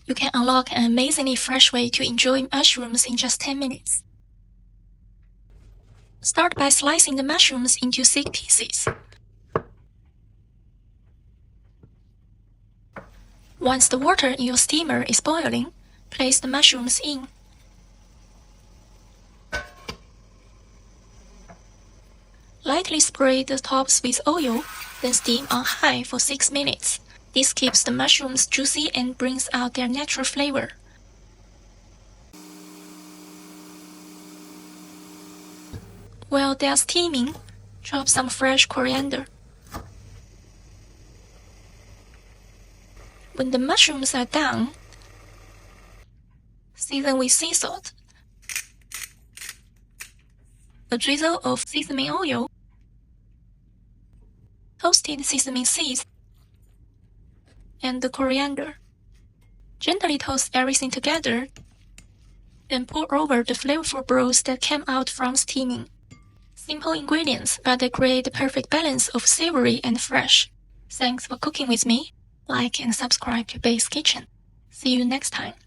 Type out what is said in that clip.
You can unlock an amazingly fresh way to enjoy mushrooms in just 10 minutes. Start by slicing the mushrooms into thick pieces. Once the water in your steamer is boiling, place the mushrooms in. Lightly spray the tops with oil, then steam on high for 6 minutes. This keeps the mushrooms juicy and brings out their natural flavor. While they are steaming, chop some fresh coriander. When the mushrooms are done, season with sea salt, a drizzle of sesame oil, toasted sesame seeds, and the coriander. Gently toast everything together, then pour over the flavorful broth that came out from steaming. Simple ingredients, but they create the perfect balance of savory and fresh. Thanks for cooking with me. Like and subscribe to Bay's Kitchen. See you next time.